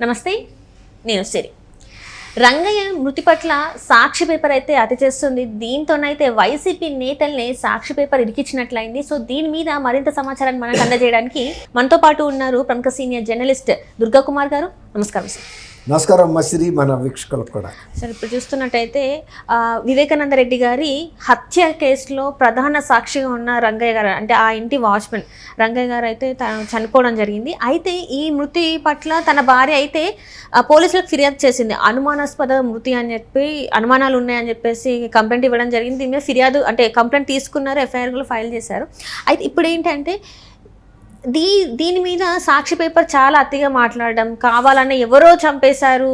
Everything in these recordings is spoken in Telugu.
నమస్తే, నేను సిరి. రంగయ్య మృతి పట్ల సాక్షి పేపర్ అయితే అతి చేస్తుంది. దీంతోనైతే వైసీపీ నేతల్ని సాక్షి పేపర్ ఇరికించినట్లయింది. సో దీని మీద మరింత సమాచారాన్ని మనకు అందజేయడానికి మనతో పాటు ఉన్నారు ప్రముఖ సీనియర్ జర్నలిస్ట్ దుర్గా కుమార్ గారు. నమస్కారం సార్. నమస్కారం మసిరి, మన వీక్షకులకు కూడా. సార్, ఇప్పుడు చూస్తున్నట్టయితే వివేకానంద రెడ్డి గారి హత్య కేసులో ప్రధాన సాక్షిగా ఉన్న రంగయ్య గారు, అంటే ఆ ఇంటి వాచ్మెన్ రంగయ్య గారు అయితే చనిపోవడం జరిగింది. అయితే ఈ మృతి పట్ల తన భార్య అయితే పోలీసులకు ఫిర్యాదు చేసింది. అనుమానాస్పద మృతి అని చెప్పి, అనుమానాలు ఉన్నాయని చెప్పేసి కంప్లైంట్ ఇవ్వడం జరిగింది. దీని మీద ఫిర్యాదు అంటే కంప్లైంట్ తీసుకున్నారు, ఎఫ్ఐఆర్ కూడా ఫైల్ చేశారు. అయితే ఇప్పుడు ఏంటంటే దీని మీద సాక్షి పేపర్ చాలా అతిగా మాట్లాడడం, కావాలనే ఎవరో చంపేశారు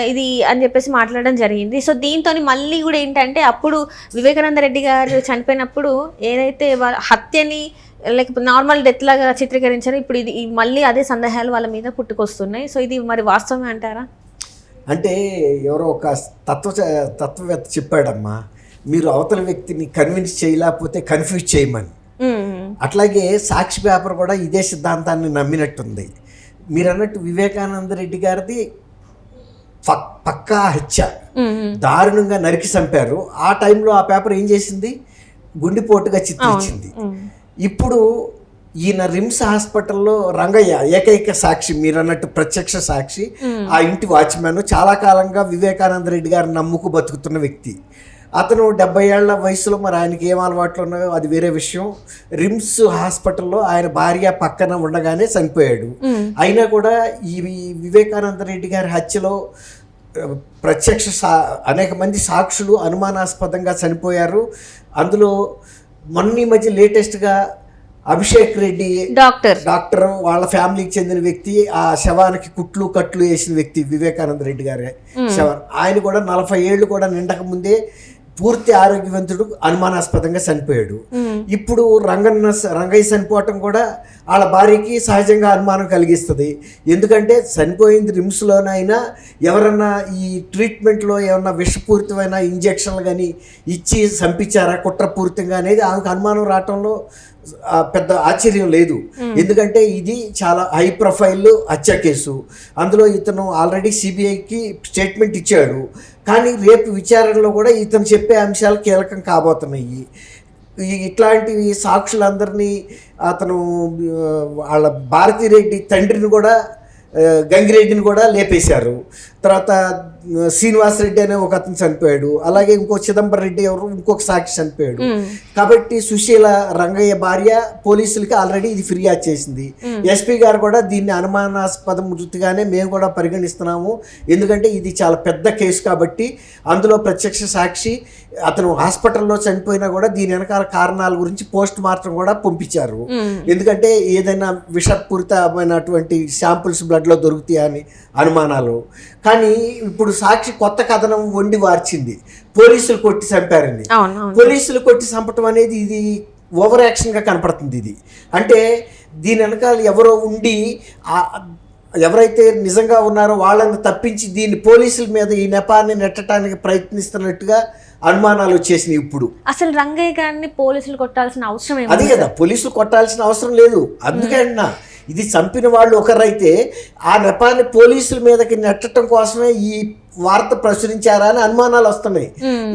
ఇది అని చెప్పేసి మాట్లాడడం జరిగింది. సో దీంతో మళ్ళీ కూడా ఏంటంటే అప్పుడు వివేకానంద రెడ్డి గారు చనిపోయినప్పుడు ఏదైతే హత్యని లేకపోతే నార్మల్ డెత్ లాగా చిత్రీకరించారో, ఇప్పుడు ఇది మళ్ళీ అదే సందేహాలు వాళ్ళ మీద పుట్టుకొస్తున్నాయి. సో ఇది మరి వాస్తవమే అంటారా? అంటే ఎవరో ఒక తత్వవేత్త చెప్పాడమ్మా, మీరు అవతల వ్యక్తిని కన్విన్స్ చేయలేకపోతే కన్ఫ్యూజ్ చేయమని. అట్లాగే సాక్షి పేపర్ కూడా ఇదే సిద్ధాంతాన్ని నమ్మినట్టుంది. మీరు అన్నట్టు వివేకానంద రెడ్డి గారిది పక్కా హత్య, దారుణంగా నరికి చంపారు. ఆ టైంలో ఆ పేపర్ ఏం చేసింది, గుండెపోటుగా చిత్రించింది. ఇప్పుడు ఈయన రిమ్స్ హాస్పిటల్లో రంగయ్య ఏకైక సాక్షి, మీరు అన్నట్టు ప్రత్యక్ష సాక్షి. ఆ ఇంటి వాచ్మెన్, చాలా కాలంగా వివేకానంద రెడ్డి గారిని నమ్ముకు బతుకుతున్న వ్యక్తి. అతను 70 ఏళ్ల వయసులో, మరి ఆయనకి ఏం అలవాట్లు ఉన్నాయో అది వేరే విషయం. రిమ్స్ హాస్పిటల్లో ఆయన భార్య పక్కన ఉండగానే చనిపోయాడు. అయినా కూడా ఈ వివేకానంద రెడ్డి గారి హత్యలో అనేక మంది సాక్షులు అనుమానాస్పదంగా చనిపోయారు. అందులో మొన్న మధ్య లేటెస్ట్గా అభిషేక్ రెడ్డి డాక్టర్ వాళ్ళ ఫ్యామిలీకి చెందిన వ్యక్తి, ఆ శవానికి కట్లు వేసిన వ్యక్తి వివేకానంద రెడ్డి గారి శవం. ఆయన కూడా 40 ఏళ్ళు కూడా నిండక ముందే పూర్తి ఆరోగ్యవంతుడు అనుమానాస్పదంగా చనిపోయాడు. ఇప్పుడు రంగయ్య చనిపోవటం కూడా వాళ్ళ భార్యకి సహజంగా అనుమానం కలిగిస్తుంది. ఎందుకంటే చనిపోయింది రిమ్స్లోనైనా, ఎవరన్నా ఈ ట్రీట్మెంట్లో ఏమన్నా విషపూరితమైన ఇంజక్షన్లు కానీ ఇచ్చి చంపించారా కుట్రపూరితంగా అనేది ఆమెకు అనుమానం రావటంలో పెద్ద ఆశ్చర్యం లేదు. ఎందుకంటే ఇది చాలా హై ప్రొఫైల్ హత్య కేసు. అందులో ఇతను ఆల్రెడీ సిబిఐకి స్టేట్మెంట్ ఇచ్చాడు. కానీ రేపు విచారణలో కూడా ఇతను చెప్పే అంశాలు కీలకం కాబోతున్నాయి. ఇట్లాంటి సాక్షులందరినీ అతను వాళ్ళ భారతిరెడ్డి తండ్రిని కూడా, గంగిరెడ్డిని కూడా లేపేశారు. తర్వాత శ్రీనివాసరెడ్డి అనే ఒక అతను చనిపోయాడు. అలాగే ఇంకో చిదంబరం రెడ్డి ఇంకొక సాక్షి చనిపోయాడు. కాబట్టి సుశీల రంగయ్య భార్య పోలీసులకి ఆల్రెడీ ఇది ఫిర్యాదు చేసింది. ఎస్పీ గారు కూడా దీన్ని అనుమానాస్పద మృతిగానే మేము కూడా పరిగణిస్తున్నాము, ఎందుకంటే ఇది చాలా పెద్ద కేసు కాబట్టి. అందులో ప్రత్యక్ష సాక్షి అతను హాస్పిటల్లో చనిపోయినా కూడా దీని వెనకాల కారణాల గురించి పోస్ట్ మార్టం కూడా పంపించారు. ఎందుకంటే ఏదైనా విషపూరితమైనటువంటి శాంపుల్స్ బ్లడ్లో దొరుకుతాయని అనుమానాలు. కానీ ఇప్పుడు సాక్షి కొత్త కథనం వండి వార్చింది, పోలీసులు కొట్టి చంపారని. పోలీసులు కొట్టి చంపటం అనేది ఇది ఓవర్ యాక్షన్గా కనపడుతుంది. ఇది అంటే దీని వెనకాల ఎవరో ఉండి ఎవరైతే నిజంగా ఉన్నారో వాళ్ళని తప్పించి దీన్ని పోలీసుల మీద ఈ నెపాన్ని నెట్టడానికి ప్రయత్నిస్తున్నట్టుగా అనుమానాలు వచ్చేసినాయి. ఇప్పుడు అసలు రంగయ్య గారిని పోలీసులు కొట్టాల్సిన అవసరం అది కదా, పోలీసులు కొట్టాల్సిన అవసరం లేదు. అందుకన్నా ఇది చంపిన వాళ్ళు ఒకరైతే ఆ నెపాన్ని పోలీసుల మీదకి నెట్టడం కోసమే ఈ వార్త ప్రచురించారా అని అనుమానాలు వస్తున్నాయి.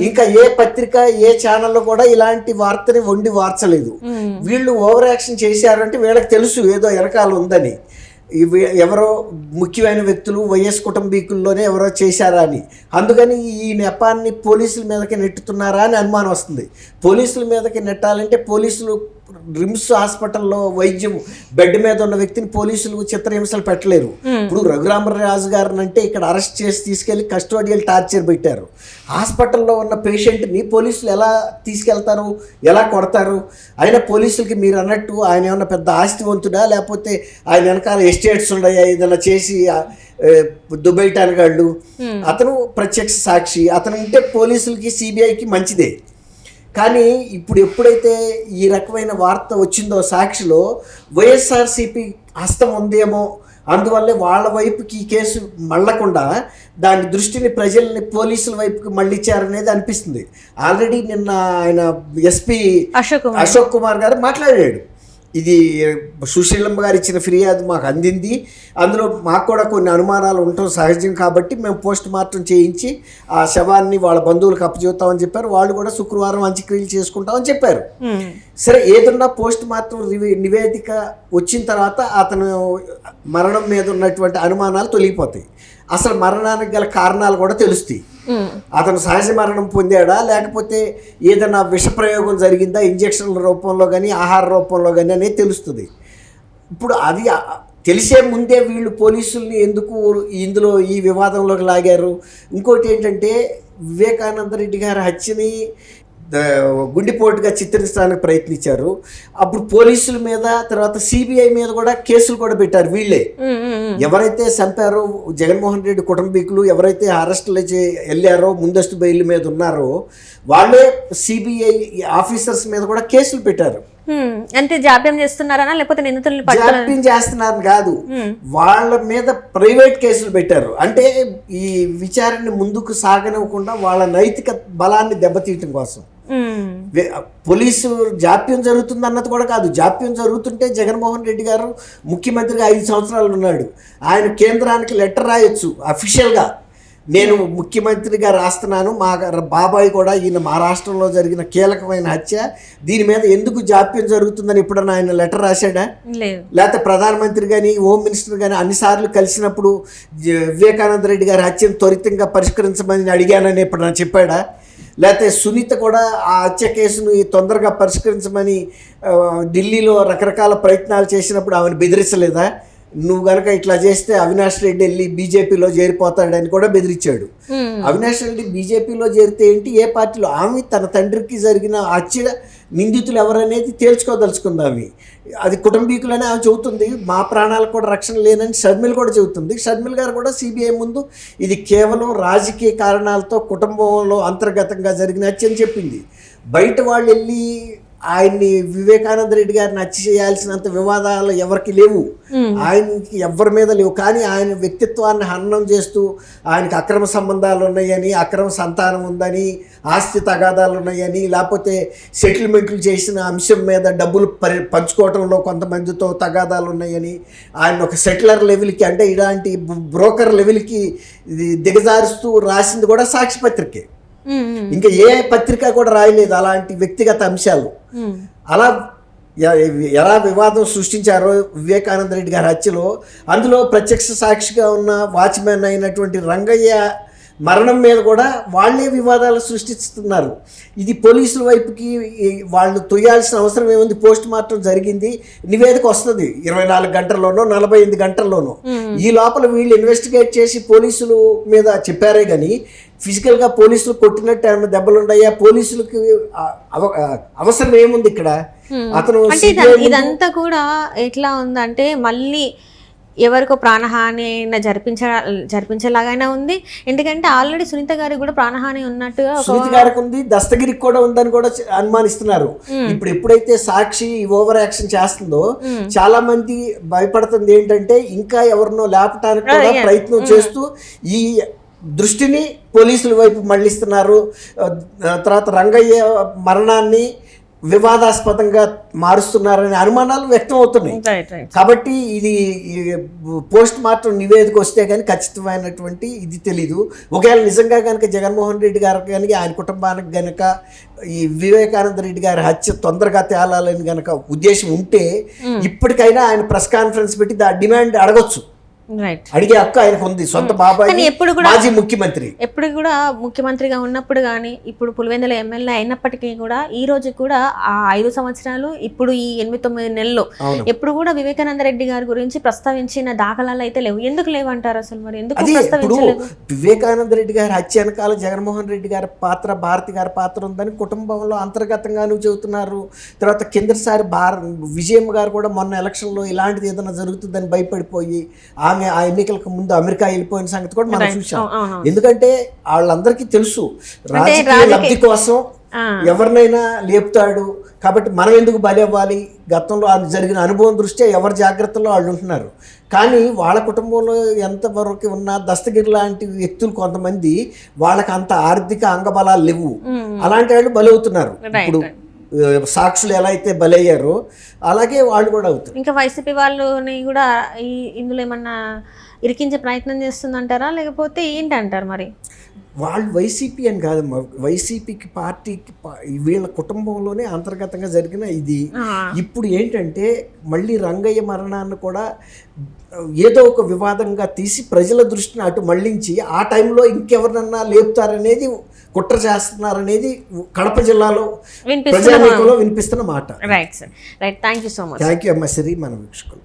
ఇంకా ఏ పత్రిక ఏ ఛానల్లో కూడా ఇలాంటి వార్తని వండి వార్చలేదు. వీళ్ళు ఓవర్ యాక్షన్ చేశారంటే వీళ్ళకి తెలుసు ఏదో వెనకాల ఉందని. ఎవరో ముఖ్యమైన వ్యక్తులు వైఎస్ కుటుంబీకుల్లోనే ఎవరో చేశారా అని. అందుకని ఈ నెపాన్ని పోలీసుల మీదకి నెట్టుతున్నారా అని అనుమానం వస్తుంది. పోలీసుల మీదకి నెట్టాలంటే పోలీసులు రిమ్స్ హాస్పిటల్లో వైద్యం బెడ్ మీద ఉన్న వ్యక్తిని పోలీసులు చిత్రహింసలు పెట్టలేరు. ఇప్పుడు రఘురామరాజు గారిని అంటే ఇక్కడ అరెస్ట్ చేసి తీసుకెళ్లి కస్టోడియల్ టార్చర్ పెట్టారు. హాస్పిటల్లో ఉన్న పేషెంట్ని పోలీసులు ఎలా తీసుకెళ్తారు, ఎలా కొడతారు? అయినా పోలీసులకి మీరు అన్నట్టు ఆయన ఏమన్నా పెద్ద ఆస్తివంతుడా, లేకపోతే ఆయన వెనకాల ఎస్టేట్స్ ఉన్నాయా, ఏదైనా చేసి దుబ్బేయటానికి వాళ్ళు? అతను ప్రత్యక్ష సాక్షి, అతను ఉంటే పోలీసులకి సిబిఐకి మంచిదే. కానీ ఇప్పుడు ఎప్పుడైతే ఈ రకమైన వార్త వచ్చిందో సాక్షిలో, వైఎస్ఆర్సీపీ హస్తం ఉందేమో, అందువల్లే వాళ్ళ వైపుకి ఈ కేసు మళ్ళకుండా దాని దృష్టిని ప్రజల్ని పోలీసుల వైపుకి మళ్ళించారనేది అనిపిస్తుంది. ఆల్రెడీ నిన్న ఆయన ఎస్పీ అశోక్ కుమార్ గారు మాట్లాడాడు. ఇది సుశీలమ్మ గారు ఇచ్చిన ఫిర్యాదు మాకు అందింది, అందులో మాకు కూడా కొన్ని అనుమానాలు ఉండటం సహజం కాబట్టి మేము పోస్ట్ మార్టం చేయించి ఆ శవాన్ని వాళ్ళ బంధువులకు అప్పచెబుతామని చెప్పారు. వాళ్ళు కూడా శుక్రవారం అంత్యక్రియలు చేసుకుంటామని చెప్పారు. సరే, ఏదన్నా పోస్ట్ మార్టం నివేదిక వచ్చిన తర్వాత అతను మరణం మీద ఉన్నటువంటి అనుమానాలు తొలగిపోతాయి. అసలు మరణానికి గల కారణాలు కూడా తెలుస్తాయి. అతను సహజ మరణం పొందాడా లేకపోతే ఏదైనా విషప్రయోగం జరిగిందా ఇంజక్షన్ల రూపంలో కానీ ఆహార రూపంలో కానీ అనేది తెలుస్తుంది. ఇప్పుడు అది తెలిసే ముందే వీళ్ళు పోలీసుల్ని ఎందుకు ఇందులో ఈ వివాదంలోకి లాగారు? ఇంకోటి ఏంటంటే, వివేకానంద రెడ్డి గారి హత్యని గుండెపోటుగా చిత్రించడానికి ప్రయత్నించారు. అప్పుడు పోలీసుల మీద, తర్వాత సిబిఐ మీద కూడా కేసులు కూడా పెట్టారు వీళ్ళే. ఎవరైతే చంపారో జగన్మోహన్ రెడ్డి కుటుంబీకులు, ఎవరైతే అరెస్టులు వెళ్ళారో, ముందస్తు బెయిల్ మీద ఉన్నారో వాళ్ళే సిబిఐ ఆఫీసర్స్ మీద కూడా కేసులు పెట్టారు. అంటే జాప్యం చేస్తున్నారనా లేకపోతే నిందితుల్ని జాప్యం చేస్తున్నారని కాదు, వాళ్ళ మీద ప్రైవేట్ కేసులు పెట్టారు. అంటే ఈ విచారణ ముందుకు సాగనివ్వకుండా వాళ్ళ నైతిక బలాన్ని దెబ్బతీయటం కోసం. పోలీసు జాప్యం జరుగుతుంది అన్నది కూడా కాదు. జాప్యం జరుగుతుంటే జగన్మోహన్ రెడ్డి గారు ముఖ్యమంత్రిగా 5 సంవత్సరాలు ఉన్నాడు. ఆయన కేంద్రానికి లెటర్ రాయొచ్చు అఫీషియల్గా, నేను ముఖ్యమంత్రిగా రాస్తున్నాను, మా బాబాయ్ కూడా ఈయన మహారాష్ట్రలో జరిగిన కీలకమైన హత్య, దీని మీద ఎందుకు జాప్యం జరుగుతుందని ఎప్పుడన్నా ఆయన లెటర్ రాశాడా? లేకపోతే ప్రధానమంత్రి కానీ హోమ్ మినిస్టర్ కానీ అన్నిసార్లు కలిసినప్పుడు వివేకానంద రెడ్డి గారి హత్యను త్వరితంగా పరిష్కరించమని అడిగానని ఎప్పుడన్నా చెప్పాడా? లేకపోతే సునీత కూడా ఆ హత్య కేసును తొందరగా పరిష్కరించమని ఢిల్లీలో రకరకాల ప్రయత్నాలు చేసినప్పుడు ఆమెను బెదిరించలేదా? నువ్వు కనుక ఇట్లా చేస్తే అవినాష్ రెడ్డి వెళ్ళి బీజేపీలో చేరిపోతాడని కూడా బెదిరించాడు. అవినాష్ రెడ్డి బీజేపీలో చేరితే ఏంటి, ఏ పార్టీలో? ఆమె తన తండ్రికి జరిగిన హత్య నిందితులు ఎవరనేది తేల్చుకోదలుచుకుంది. అది కుటుంబీకులనే ఆమె చెబుతుంది. మా ప్రాణాలకు కూడా రక్షణ లేనని షర్మిల కూడా చెబుతుంది. షర్మిల గారు కూడా సిబిఐ ముందు ఇది కేవలం రాజకీయ కారణాలతో కుటుంబంలో అంతర్గతంగా జరిగిన హత్య అని చెప్పింది. బయట వాళ్ళు వెళ్ళి ఆయన్ని వివేకానంద రెడ్డి గారిని హత్య చేయాల్సినంత వివాదాలు ఎవరికి లేవు, ఆయనకి ఎవరి మీద లేవు. కానీ ఆయన వ్యక్తిత్వాన్ని హననం చేస్తూ ఆయనకి అక్రమ సంబంధాలు ఉన్నాయని, అక్రమ సంతానం ఉందని, ఆస్తి తగాదాలు ఉన్నాయని, లేకపోతే సెటిల్మెంట్లు చేసిన అంశం మీద డబ్బులు పంచుకోవడంలో కొంతమందితో తగాదాలు ఉన్నాయని, ఆయన ఒక సెటిలర్ లెవెల్కి, అంటే ఇలాంటి బ్రోకర్ లెవెల్కి దిగజారుస్తూ రాసింది కూడా సాక్షిపత్రికే. ఇంకా ఏ పత్రిక కూడా రాయలేదు అలాంటి వ్యక్తిగత అంశాలు. అలా ఎలా వివాదం సృష్టించారో వివేకానంద రెడ్డి గారి హత్యలో, అందులో ప్రత్యక్ష సాక్షిగా ఉన్న వాచ్మెన్ అయినటువంటి రంగయ్య మరణం మీద కూడా వాళ్ళే వివాదాలు సృష్టిస్తున్నారు. ఇది పోలీసుల వైపుకి వాళ్ళు తొయ్యాల్సిన అవసరం ఏముంది? పోస్ట్ మార్టం జరిగింది, నివేదిక వస్తుంది 24 గంటల్లోనో 48 గంటల్లోనో. ఈ లోపల వీళ్ళు ఇన్వెస్టిగేట్ చేసి పోలీసుల మీద చెప్పారే కానీ ఫిజికల్గా పోలీసులు కొట్టినట్టు ఏమైనా దెబ్బలు ఉన్నాయా? పోలీసులకి అవసరం ఏముంది ఇక్కడ? అతను ఇదంతా కూడా ఎట్లా ఉందంటే మళ్ళీ ఎవరికో ప్రాణహాని అయినా జరిపించేలాగైనా ఉంది. ఎందుకంటే ఆల్రెడీ సునీత గారికి కూడా ప్రాణహాని ఉన్నట్టుగా, సునీత గారికి ఉంది, దస్తగిరికి కూడా ఉందని కూడా అనుమానిస్తున్నారు. ఇప్పుడు ఎప్పుడైతే సాక్షి ఓవర్ యాక్షన్ చేస్తుందో చాలా మంది భయపడుతుంది ఏంటంటే ఇంకా ఎవరినో లేపటానికి కూడా ప్రయత్నం చేస్తూ ఈ దృష్టిని పోలీసుల వైపు మళ్లిస్తున్నారు. తర్వాత రంగయ్య మరణాన్ని వివాదాస్పదంగా మారుస్తున్నారనే అనుమానాలు వ్యక్తం అవుతున్నాయి. కాబట్టి ఇది పోస్ట్ మార్టం నివేదిక వస్తే కానీ ఖచ్చితమైనటువంటి ఇది తెలీదు. ఒకవేళ నిజంగా కనుక జగన్మోహన్ రెడ్డి గారు కానీ ఆయన కుటుంబానికి కనుక ఈ వివేకానంద రెడ్డి గారి హత్య తొందరగా తేలాలని కనుక ఉద్దేశం ఉంటే ఇప్పటికైనా ఆయన ప్రెస్ కాన్ఫరెన్స్ పెట్టి డిమాండ్ అడగొచ్చు. అడిగే హక్కు ఆయనకు ఉంది. సొంత బాబాయ్ మాజీ ముఖ్యమంత్రి, ఎప్పుడు కూడా ముఖ్యమంత్రిగా ఉన్నప్పుడు కానీ ఇప్పుడు పులివెందుల ఎమ్మెల్యే అయినప్పటికీ కూడా ఈ రోజు కూడా ఆ 5 సంవత్సరాలు ఇప్పుడు ఈ 8-9 నెలలు ఎప్పుడు కూడా వివేకానంద రెడ్డి గారి గురించి ప్రస్తావించిన దాఖలాలు అయితే లేవు. ఎందుకు లేవంటారు అసలు? మరి ఎందుకు ప్రస్తావించలేదు? వివేకానంద రెడ్డి గారి హత్య వెనకాల జగన్మోహన్ రెడ్డి గారి పాత్ర, భారతి గారి పాత్ర ఉందని కుటుంబంలో అంతర్గతంగాను చెబుతున్నారు. తర్వాత కిందసారి విజయమ్మ గారు కూడా మొన్న ఎలక్షన్లో ఇలాంటిది ఏదైనా జరుగుతుందని భయపడిపోయి ఆ ఎన్నికలకు ముందు అమెరికా వెళ్ళిపోయిన సంగతి కూడా మనం చూసాం. ఎందుకంటే వాళ్ళందరికీ తెలుసు రాజకీయ లబ్ధి కోసం ఎవరినైనా లేపుతాడు కాబట్టి మనం ఎందుకు బలి అవ్వాలి. గతంలో జరిగిన అనుభవం దృష్ట్యా ఎవరి జాగ్రత్తలో వాళ్ళు ఉంటున్నారు. కానీ వాళ్ళ కుటుంబంలో ఎంతవరకు ఉన్న దస్తగిరి లాంటి వ్యక్తులు కొంతమంది వాళ్ళకి అంత ఆర్థిక అంగబలాలు లేవు, అలాంటి వాళ్ళు బలి అవుతున్నారు. ఇప్పుడు సాక్షులు ఎలా అయితే బలయ్యారో అలాగే వాళ్ళు కూడా అవుతారు. ఇంకా వైసీపీ వాళ్ళని కూడా ఇందులో ఏమన్నా ఇరికించే ప్రయత్నం చేస్తుందంటారా, లేకపోతే ఏంటంటారు మరి? వాళ్ళు వైసీపీ అని కాదమ్మా, వైసీపీకి పార్టీకి వీళ్ళ కుటుంబంలోనే అంతర్గతంగా జరిగిన ఇది. ఇప్పుడు ఏంటంటే మళ్ళీ రంగయ్య మరణాన్ని కూడా ఏదో ఒక వివాదంగా తీసి ప్రజల దృష్టిని అటు మళ్లించి ఆ టైంలో ఇంకెవరినన్నా లేపుతారనేది, కుట్ర చేస్తున్నారనేది కడప జిల్లాలో ప్రజానీకంలో వినిపిస్తున్న మాట. Right sir, right. Thank you so much. Thank you అమ్మ శ్రీ, మన వీక్షకులు.